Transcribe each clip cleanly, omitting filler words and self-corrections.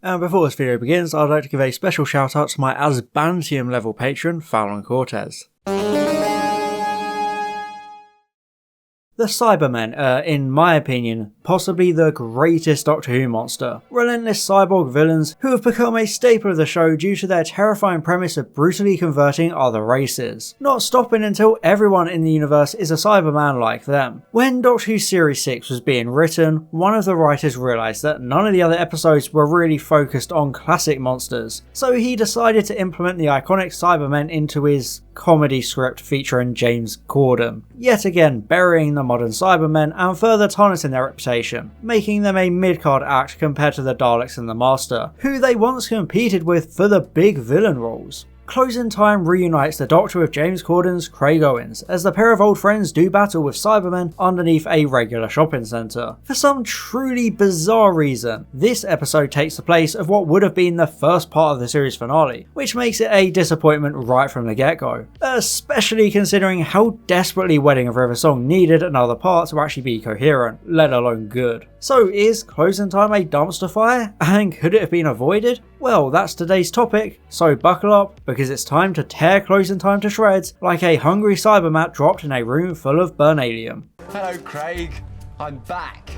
And before this video begins, I'd like to give a special shout out to my Asbantium level patron, Fallon Cortez. The Cybermen are, in my opinion, possibly the greatest Doctor Who monster. Relentless cyborg villains who have become a staple of the show due to their terrifying premise of brutally converting other races, not stopping until everyone in the universe is a Cyberman like them. When Doctor Who Series 6 was being written, one of the writers realised that none of the other episodes were really focused on classic monsters, so he decided to implement the iconic Cybermen into his comedy script featuring James Corden, yet again burying the modern Cybermen and further tarnishing their reputation, making them a mid-card act compared to the Daleks and the Master, who they once competed with for the big villain roles. Closing Time reunites the Doctor with James Corden's Craig Owens, as the pair of old friends do battle with Cybermen underneath a regular shopping centre. For some truly bizarre reason, this episode takes the place of what would have been the first part of the series finale, which makes it a disappointment right from the get-go, especially considering how desperately Wedding of River Song needed another part to actually be coherent, let alone good. So is Closing Time a dumpster fire, and could it have been avoided? Well, that's today's topic, so buckle up, because it's time to tear Closing Time to shreds like a hungry Cybermat dropped in a room full of burnalium. Hello Craig, I'm back.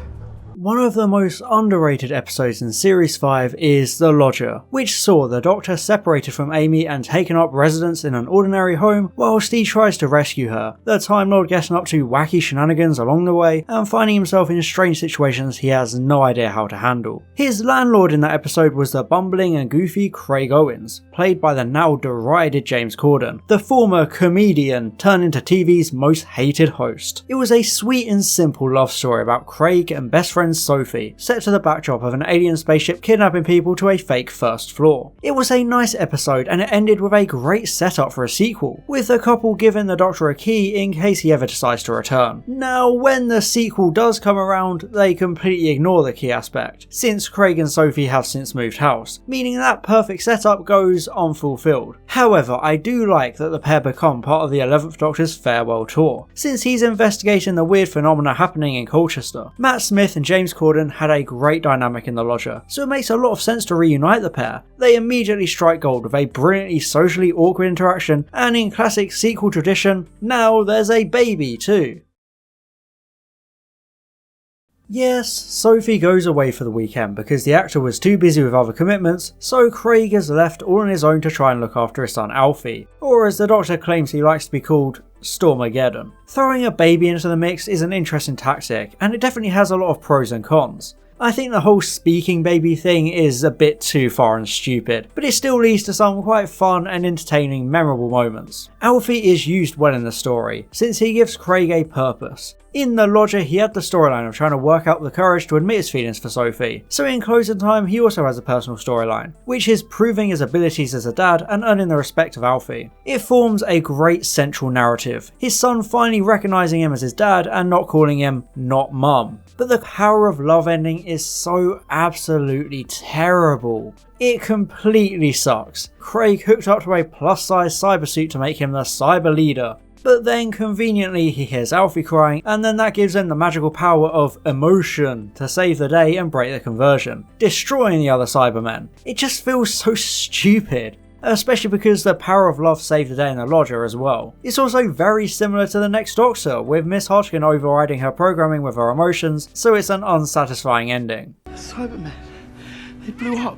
One of the most underrated episodes in Series 5 is The Lodger, which saw the Doctor separated from Amy and taken up residence in an ordinary home whilst he tries to rescue her, the Time Lord getting up to wacky shenanigans along the way and finding himself in strange situations he has no idea how to handle. His landlord in that episode was the bumbling and goofy Craig Owens, played by the now derided James Corden, the former comedian turned into TV's most hated host. It was a sweet and simple love story about Craig and best friend Sophie, set to the backdrop of an alien spaceship kidnapping people to a fake first floor. It was a nice episode and it ended with a great setup for a sequel, with the couple giving the Doctor a key in case he ever decides to return. Now, when the sequel does come around, they completely ignore the key aspect, since Craig and Sophie have since moved house, meaning that perfect setup goes unfulfilled. However, I do like that the pair become part of the 11th Doctor's farewell tour, since he's investigating the weird phenomena happening in Colchester. Matt Smith and James Corden had a great dynamic in The Lodger, so it makes a lot of sense to reunite the pair. They immediately strike gold with a brilliantly socially awkward interaction, and in classic sequel tradition, now there's a baby too. Yes, Sophie goes away for the weekend because the actor was too busy with other commitments, so Craig is left all on his own to try and look after his son Alfie, or as the Doctor claims he likes to be called, Stormageddon. Throwing a baby into the mix is an interesting tactic, and it definitely has a lot of pros and cons. I think the whole speaking baby thing is a bit too far and stupid, but it still leads to some quite fun and entertaining memorable moments. Alfie is used well in the story, since he gives Craig a purpose. In The Lodger, he had the storyline of trying to work out the courage to admit his feelings for Sophie, so in Closing Time he also has a personal storyline, which is proving his abilities as a dad and earning the respect of Alfie. It forms a great central narrative, his son finally recognising him as his dad and not calling him not mum. But the Power of Love ending is so absolutely terrible. It completely sucks. Craig hooked up to a plus-size cybersuit to make him the cyber leader, but then conveniently he hears Alfie crying, and then that gives him the magical power of emotion to save the day and break the conversion, destroying the other Cybermen. It just feels so stupid, especially because the Power of Love saved the day in The Lodger as well. It's also very similar to the next Doctor, with Miss Hodgkin overriding her programming with her emotions, so it's an unsatisfying ending. Cybermen, they blew up.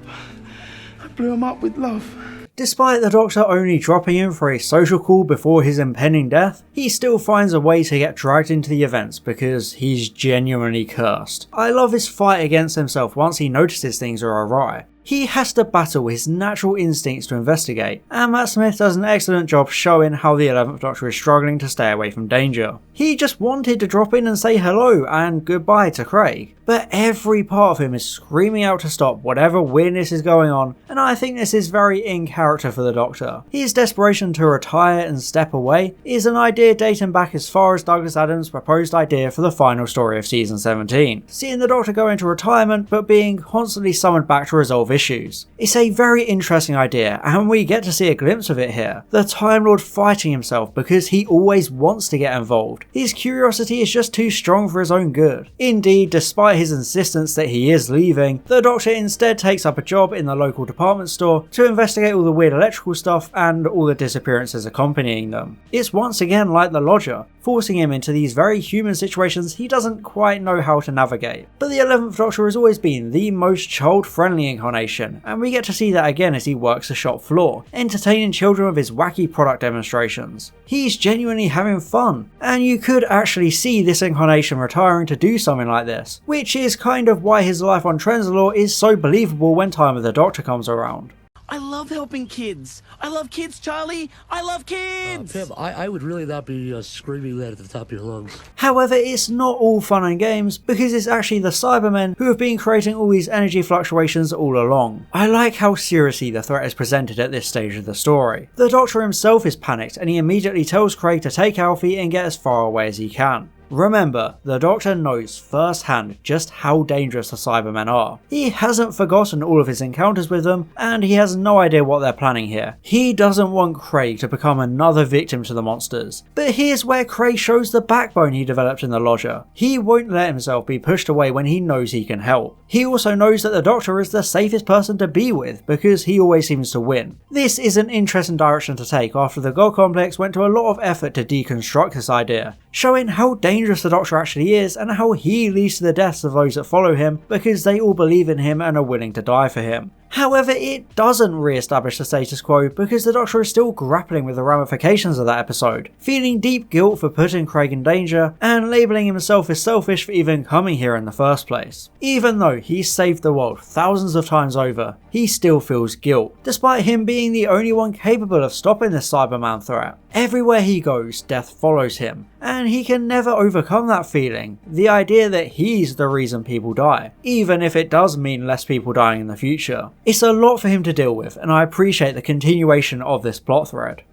I blew them up with love. Despite the Doctor only dropping in for a social call before his impending death, he still finds a way to get dragged into the events because he's genuinely cursed. I love his fight against himself once he notices things are awry. He has to battle his natural instincts to investigate, and Matt Smith does an excellent job showing how the 11th Doctor is struggling to stay away from danger. He just wanted to drop in and say hello and goodbye to Craig, but every part of him is screaming out to stop whatever weirdness is going on, and I think this is very in character for the Doctor. His desperation to retire and step away is an idea dating back as far as Douglas Adams' proposed idea for the final story of season 17, seeing the Doctor go into retirement but being constantly summoned back to resolve of issues. It's a very interesting idea, and we get to see a glimpse of it here. The Time Lord fighting himself because he always wants to get involved. His curiosity is just too strong for his own good. Indeed, despite his insistence that he is leaving, the Doctor instead takes up a job in the local department store to investigate all the weird electrical stuff and all the disappearances accompanying them. It's once again like the Lodger, forcing him into these very human situations he doesn't quite know how to navigate. But the 11th Doctor has always been the most child-friendly incarnation, and we get to see that again as he works the shop floor, entertaining children with his wacky product demonstrations. He's genuinely having fun, and you could actually see this incarnation retiring to do something like this, which is kind of why his life on Trenzalore is so believable when Time with the Doctor comes around. I love helping kids. I love kids, Charlie. I love kids. Pim, I would really not be screaming that at the top of your lungs. However, it's not all fun and games, because it's actually the Cybermen who have been creating all these energy fluctuations all along. I like how seriously the threat is presented at this stage of the story. The Doctor himself is panicked, and he immediately tells Craig to take Alfie and get as far away as he can. Remember, the Doctor knows firsthand just how dangerous the Cybermen are. He hasn't forgotten all of his encounters with them, and he has no idea what they're planning here. He doesn't want Craig to become another victim to the monsters. But here's where Craig shows the backbone he developed in the Lodger. He won't let himself be pushed away when he knows he can help. He also knows that the Doctor is the safest person to be with, because he always seems to win. This is an interesting direction to take after the God Complex went to a lot of effort to deconstruct this idea, showing how dangerous the Doctor actually is and how he leads to the deaths of those that follow him because they all believe in him and are willing to die for him. However, it doesn't re-establish the status quo because the Doctor is still grappling with the ramifications of that episode, feeling deep guilt for putting Craig in danger and labelling himself as selfish for even coming here in the first place. Even though he's saved the world thousands of times over, he still feels guilt, despite him being the only one capable of stopping this Cyberman threat. Everywhere he goes, death follows him, and he can never overcome that feeling, the idea that he's the reason people die, even if it does mean less people dying in the future. It's a lot for him to deal with, and I appreciate the continuation of this plot thread.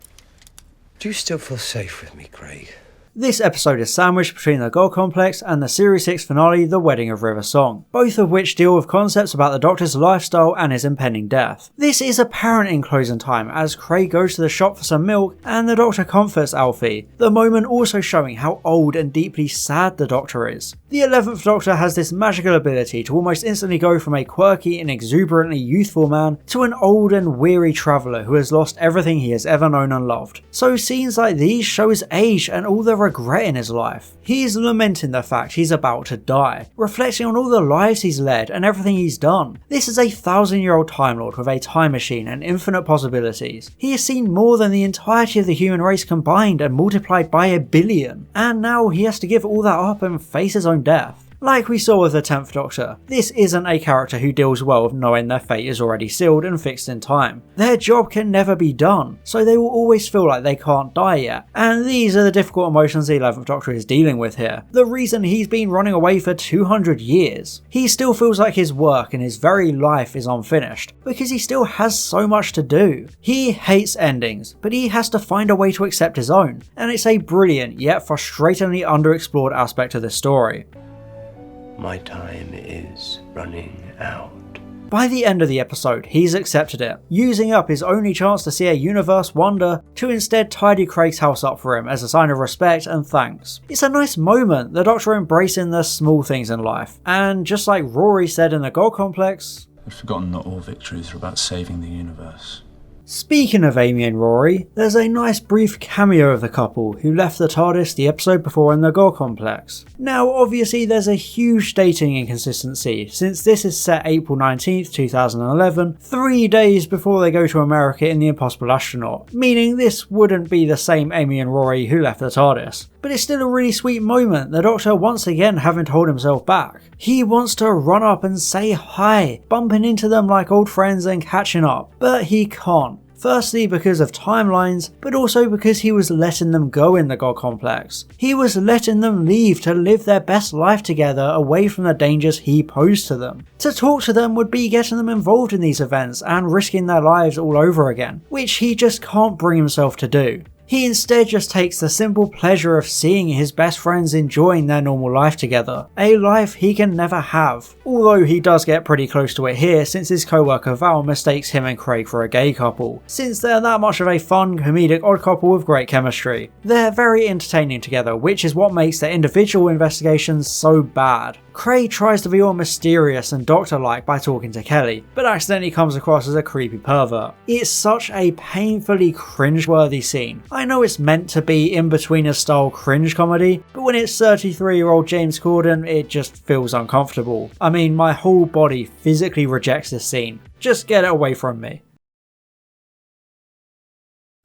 Do you still feel safe with me, Craig? This episode is sandwiched between the God Complex and the Series 6 finale, The Wedding of River Song, both of which deal with concepts about the Doctor's lifestyle and his impending death. This is apparent in closing time as Craig goes to the shop for some milk and the Doctor comforts Alfie, the moment also showing how old and deeply sad the Doctor is. The 11th Doctor has this magical ability to almost instantly go from a quirky and exuberantly youthful man to an old and weary traveller who has lost everything he has ever known and loved. So scenes like these show his age and all the regret in his life. He's lamenting the fact he's about to die, reflecting on all the lives he's led and everything he's done. This is a 1,000-year-old Time Lord with a time machine and infinite possibilities. He has seen more than the entirety of the human race combined and multiplied by 1 billion, and now he has to give all that up and face his own death. Like we saw with the 10th Doctor, this isn't a character who deals well with knowing their fate is already sealed and fixed in time. Their job can never be done, so they will always feel like they can't die yet. And these are the difficult emotions the 11th Doctor is dealing with here. The reason he's been running away for 200 years. He still feels like his work and his very life is unfinished, because he still has so much to do. He hates endings, but he has to find a way to accept his own, and it's a brilliant yet frustratingly underexplored aspect of this story. My time is running out. By the end of the episode, he's accepted it, using up his only chance to see a universe wonder to instead tidy Craig's house up for him as a sign of respect and thanks. It's a nice moment, the Doctor embracing the small things in life, and just like Rory said in the God Complex, I'd forgotten that all victories are about saving the universe. Speaking of Amy and Rory, there's a nice brief cameo of the couple who left the TARDIS the episode before in the God Complex. Now obviously there's a huge dating inconsistency since this is set April 19th, 2011, 3 days before they go to America in The Impossible Astronaut, meaning this wouldn't be the same Amy and Rory who left the TARDIS. But it's still a really sweet moment, the Doctor once again having to hold himself back. He wants to run up and say hi, bumping into them like old friends and catching up, but he can't. Firstly because of timelines, but also because he was letting them go in the God Complex. He was letting them leave to live their best life together away from the dangers he posed to them. To talk to them would be getting them involved in these events and risking their lives all over again, which he just can't bring himself to do. He instead just takes the simple pleasure of seeing his best friends enjoying their normal life together, a life he can never have, although he does get pretty close to it here since his co-worker Val mistakes him and Craig for a gay couple, since they're that much of a fun, comedic odd couple with great chemistry. They're very entertaining together, which is what makes their individual investigations so bad. Craig tries to be all mysterious and doctor-like by talking to Kelly, but accidentally comes across as a creepy pervert. It's such a painfully cringe-worthy scene. I know it's meant to be in-betweener style cringe comedy, but when it's 33-year-old James Corden, it just feels uncomfortable. I mean, my whole body physically rejects this scene. Just get it away from me.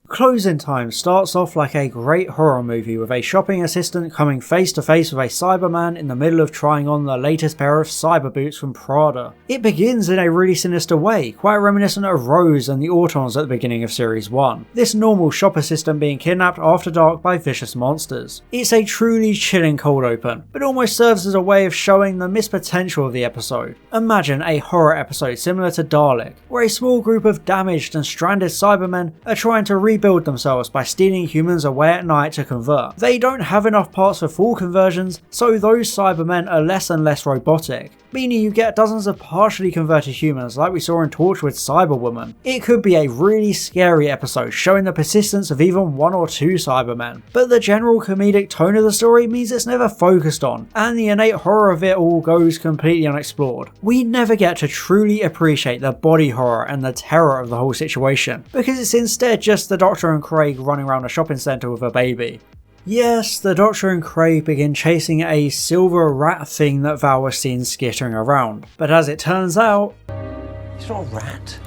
Closing Time starts off like a great horror movie with a shopping assistant coming face to face with a Cyberman in the middle of trying on the latest pair of cyber boots from Prada. It begins in a really sinister way, quite reminiscent of Rose and the Autons at the beginning of Series 1. This normal shop assistant being kidnapped after dark by vicious monsters. It's a truly chilling cold open, but almost serves as a way of showing the missed potential of the episode. Imagine a horror episode similar to Dalek, where a small group of damaged and stranded Cybermen are trying to rebuild themselves by stealing humans away at night to convert. They don't have enough parts for full conversions, so those Cybermen are less and less robotic, meaning you get dozens of partially converted humans like we saw in Torchwood's Cyberwoman. It could be a really scary episode showing the persistence of even one or two Cybermen, but the general comedic tone of the story means it's never focused on, and the innate horror of it all goes completely unexplored. We never get to truly appreciate the body horror and the terror of the whole situation, because it's instead just the Doctor and Craig running around a shopping centre with a baby. Yes, the Doctor and Craig begin chasing a silver rat thing that Val was seen skittering around, but as it turns out, It's not a rat.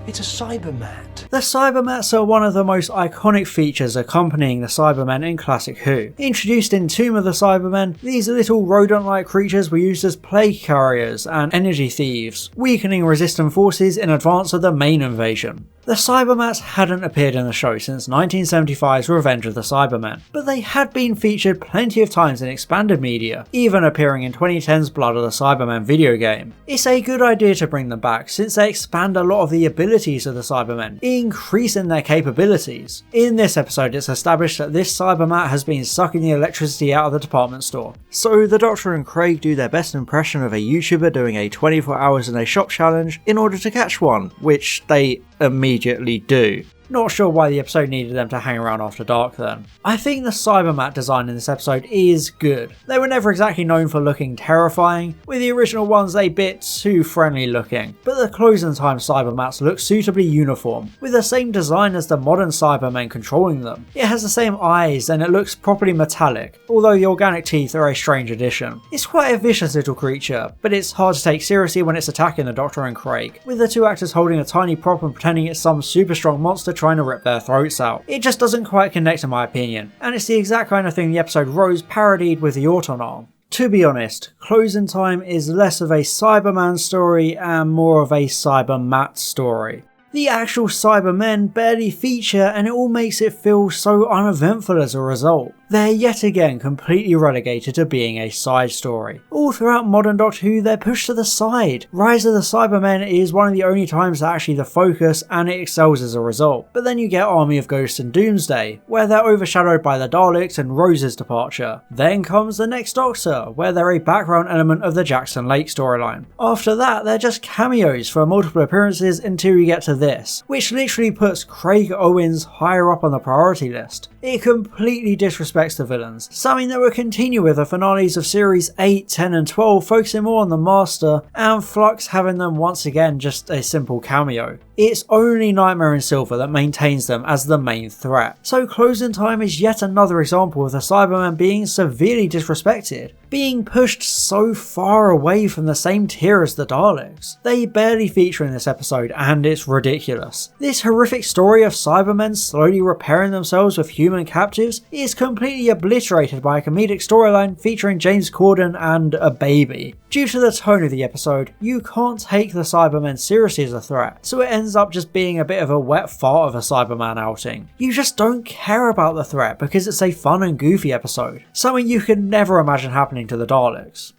It's a cybermat. the Cybermats are one of the most iconic features accompanying the Cybermen in classic Who. Introduced in Tomb of the Cybermen, these little rodent-like creatures were used as plague carriers and energy thieves, weakening resistant forces in advance of the main invasion. The Cybermats hadn't appeared in the show since 1975's Revenge of the Cybermen, but they had been featured plenty of times in expanded media, even appearing in 2010's Blood of the Cybermen video game. It's a good idea to bring them back since they expand a lot of the abilities of the Cybermen, increasing their capabilities. In this episode, it's established that this Cybermat has been sucking the electricity out of the department store. So the Doctor and Craig do their best impression of a YouTuber doing a 24 hours in a shop challenge in order to catch one, which they immediately do. Not sure why the episode needed them to hang around after dark then. I think the Cybermat design in this episode is good. They were never exactly known for looking terrifying, with the original ones a bit too friendly looking, but the Closing Time Cybermats look suitably uniform, with the same design as the modern Cybermen controlling them. It has the same eyes and it looks properly metallic, although the organic teeth are a strange addition. It's quite a vicious little creature, but it's hard to take seriously when it's attacking the Doctor and Craig, with the two actors holding a tiny prop and pretending it's some super strong monster trying to rip their throats out. It just doesn't quite connect in my opinion, and it's the exact kind of thing the episode Rose parodied with the Auton arm. To be honest, Closing Time is less of a Cyberman story and more of a Cybermat story. The actual Cybermen barely feature and it all makes it feel so uneventful as a result. They're yet again completely relegated to being a side story. All throughout modern Doctor Who, they're pushed to the side. Rise of the Cybermen is one of the only times they're actually the focus and it excels as a result. But then you get Army of Ghosts and Doomsday, where they're overshadowed by the Daleks and Rose's departure. Then comes the next Doctor, where they're a background element of the Jackson Lake storyline. After that, they're just cameos for multiple appearances until you get to this, which literally puts Craig Owens higher up on the priority list. It completely disrespects the villains, something that will continue with the finales of series 8, 10 and 12 focusing more on the Master, and Flux having them once again just a simple cameo. It's only Nightmare in Silver that maintains them as the main threat. So Closing Time is yet another example of the Cybermen being severely disrespected, being pushed so far away from the same tier as the Daleks. They barely feature in this episode and it's ridiculous. This horrific story of Cybermen slowly repairing themselves with human captives is completely obliterated by a comedic storyline featuring James Corden and a baby. Due to the tone of the episode, you can't take the Cybermen seriously as a threat, so it ends up just being a bit of a wet fart of a Cyberman outing. You just don't care about the threat because it's a fun and goofy episode, something you could never imagine happening to the Daleks.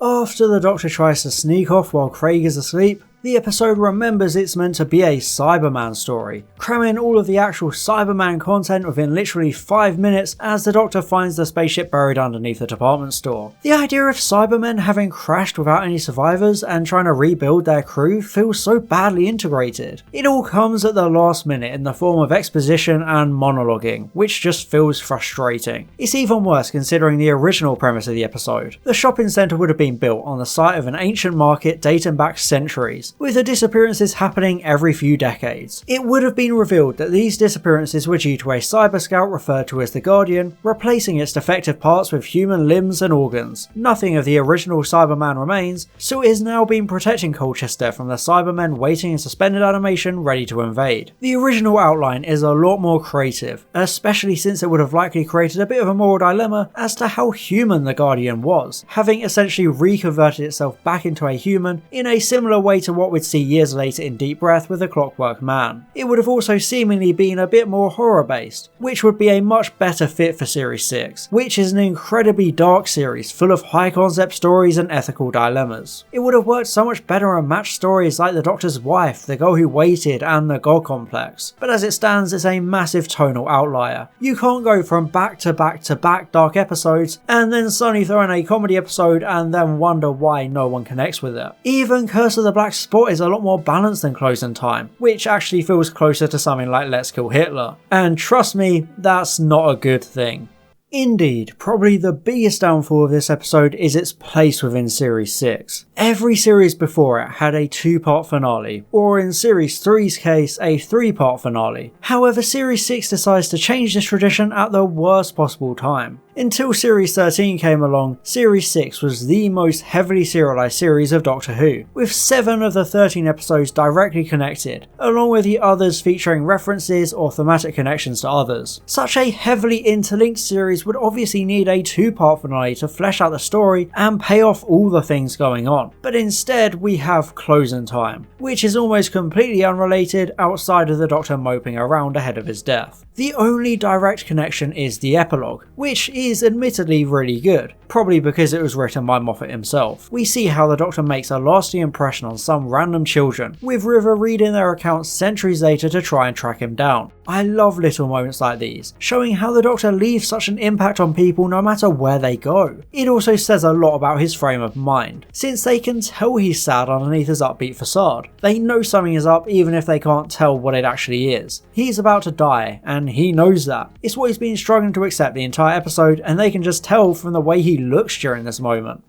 After the Doctor tries to sneak off while Craig is asleep, The episode remembers it's meant to be a Cyberman story, cramming all of the actual Cyberman content within literally 5 minutes as the Doctor finds the spaceship buried underneath the department store. The idea of Cybermen having crashed without any survivors and trying to rebuild their crew feels so badly integrated. It all comes at the last minute in the form of exposition and monologuing, which just feels frustrating. It's even worse considering the original premise of the episode. The shopping centre would have been built on the site of an ancient market dating back centuries, with the disappearances happening every few decades. It would have been revealed that these disappearances were due to a cyber scout referred to as the Guardian, replacing its defective parts with human limbs and organs. Nothing of the original Cyberman remains, so it is now been protecting Colchester from the Cybermen waiting in suspended animation ready to invade. The original outline is a lot more creative, especially since it would have likely created a bit of a moral dilemma as to how human the Guardian was, having essentially reconverted itself back into a human in a similar way to what we'd see years later in Deep Breath with the Clockwork Man. It would have also seemingly been a bit more horror based, which would be a much better fit for Series 6, which is an incredibly dark series full of high concept stories and ethical dilemmas. It would have worked so much better and matched stories like The Doctor's Wife, The Girl Who Waited and The God Complex, but as it stands it's a massive tonal outlier. You can't go from back to back to back dark episodes and then suddenly throw in a comedy episode and then wonder why no one connects with it. Even Curse of the Black Spot is a lot more balanced than Closing Time, which actually feels closer to something like Let's Kill Hitler. And trust me, that's not a good thing. Indeed, probably the biggest downfall of this episode is its place within Series 6. Every series before it had a 2-part finale, or in Series 3's case, a 3-part finale. However, Series 6 decides to change this tradition at the worst possible time. Until Series 13 came along, Series 6 was the most heavily serialised series of Doctor Who, with 7 of the 13 episodes directly connected, along with the others featuring references or thematic connections to others. Such a heavily interlinked series would obviously need a 2-part finale to flesh out the story and pay off all the things going on, but instead we have Closing Time, which is almost completely unrelated outside of the Doctor moping around ahead of his death. The only direct connection is the epilogue, which is admittedly really good, probably because it was written by Moffat himself. We see how the Doctor makes a lasting impression on some random children, with River reading their accounts centuries later to try and track him down. I love little moments like these, showing how the Doctor leaves such an impact on people no matter where they go. It also says a lot about his frame of mind, since they can tell he's sad underneath his upbeat facade. They know something is up even if they can't tell what it actually is. He's about to die, and he knows that. It's what he's been struggling to accept the entire episode, and they can just tell from the way he looks during this moment.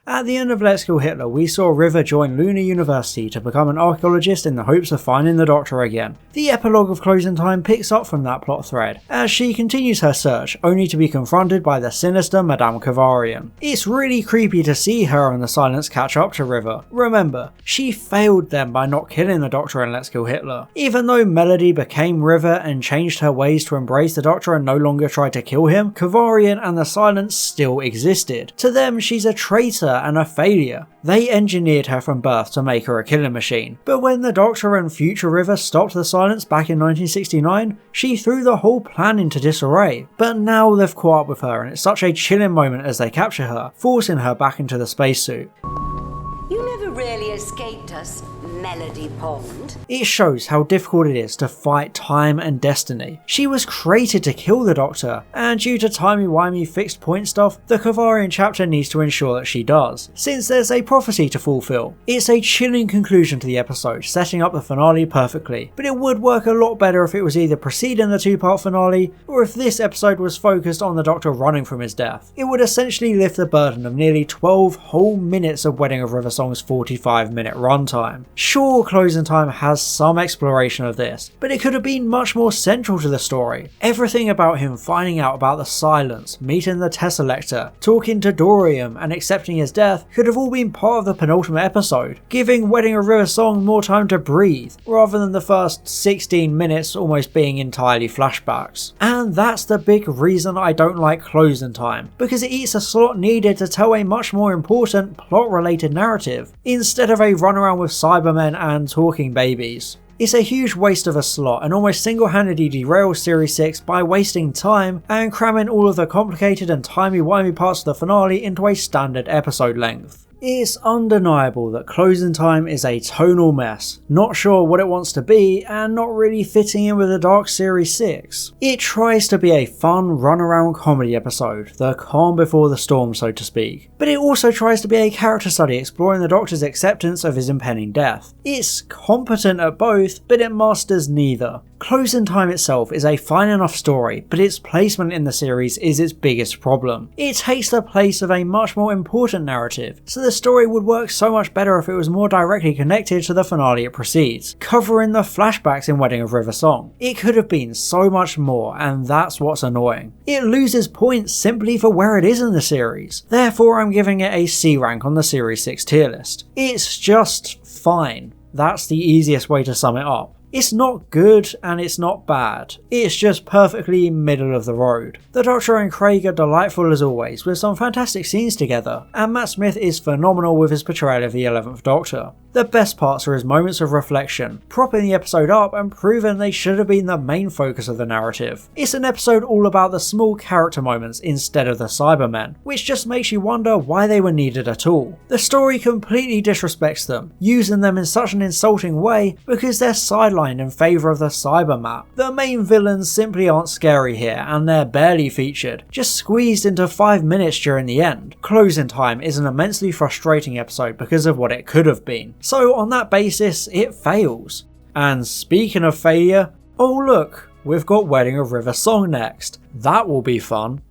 At the end of Let's Kill Hitler, we saw River join Lunar University to become an archaeologist in the hopes of finding the Doctor again. The epilogue of Closing Time picks up from that plot thread, as she continues her search, only to be confronted by the sinister Madame Kavarian. It's really creepy to see her and the Silence catch up to River. Remember, she failed them by not killing the Doctor in Let's Kill Hitler. Even though Melody became River and changed her ways to embrace the Doctor and no longer try to kill him, Kavarian and the Silence still existed. To them, she's a traitor and a failure. They engineered her from birth to make her a killing machine, but when the Doctor and future River stopped the Silence back in 1969, she threw the whole plan into disarray. But now they've caught up with her and it's such a chilling moment as they capture her, forcing her back into the spacesuit. You never really escaped us, Melody Pond. It shows how difficult it is to fight time and destiny. She was created to kill the Doctor, and due to timey-wimey fixed point stuff, the Kavarian chapter needs to ensure that she does, since there's a prophecy to fulfill. It's a chilling conclusion to the episode, setting up the finale perfectly, but it would work a lot better if it was either preceding the 2-part finale, or if this episode was focused on the Doctor running from his death. It would essentially lift the burden of nearly 12 whole minutes of Wedding of River Song's 45-minute runtime. Sure, Closing Time has some exploration of this, but it could have been much more central to the story. Everything about him finding out about the Silence, meeting the Tesselector, talking to Dorium and accepting his death could have all been part of the penultimate episode, giving Wedding of River Song more time to breathe, rather than the first 16 minutes almost being entirely flashbacks. And that's the big reason I don't like Closing Time, because it eats a slot needed to tell a much more important plot-related narrative, instead of a runaround with Cybermen and talking babies. It's a huge waste of a slot and almost single-handedly derails Series 6 by wasting time and cramming all of the complicated and timey-wimey parts of the finale into a standard episode length. It's undeniable that Closing Time is a tonal mess, not sure what it wants to be and not really fitting in with the Dark Series 6. It tries to be a fun run-around comedy episode, the calm before the storm so to speak, but it also tries to be a character study exploring the Doctor's acceptance of his impending death. It's competent at both, but it masters neither. Closing Time itself is a fine enough story, but its placement in the series is its biggest problem. It takes the place of a much more important narrative, so the story would work so much better if it was more directly connected to the finale it precedes, covering the flashbacks in Wedding of River Song. It could have been so much more, and that's what's annoying. It loses points simply for where it is in the series, therefore I'm giving it a C rank on the Series 6 tier list. It's just fine. That's the easiest way to sum it up. It's not good and it's not bad, it's just perfectly middle of the road. The Doctor and Craig are delightful as always, with some fantastic scenes together, and Matt Smith is phenomenal with his portrayal of the 11th Doctor. The best parts are his moments of reflection, propping the episode up and proving they should have been the main focus of the narrative. It's an episode all about the small character moments instead of the Cybermen, which just makes you wonder why they were needed at all. The story completely disrespects them, using them in such an insulting way because they're sidelined in favour of the Cybermat. The main villains simply aren't scary here and they're barely featured, just squeezed into 5 minutes during the end. Closing Time is an immensely frustrating episode because of what it could have been. So on that basis, it fails. And speaking of failure, oh look, we've got Wedding of River Song next. That will be fun.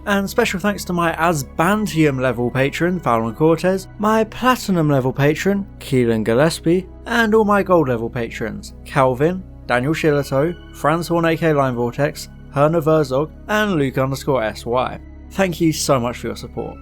And special thanks to my Asbantium level patron, Fallon Cortez, my Platinum level patron, Keelan Gillespie, and all my Gold level patrons, Calvin, Daniel Shillito, Franz Horn aka Line Vortex, Herna Verzog, and Luke_SY. Thank you so much for your support.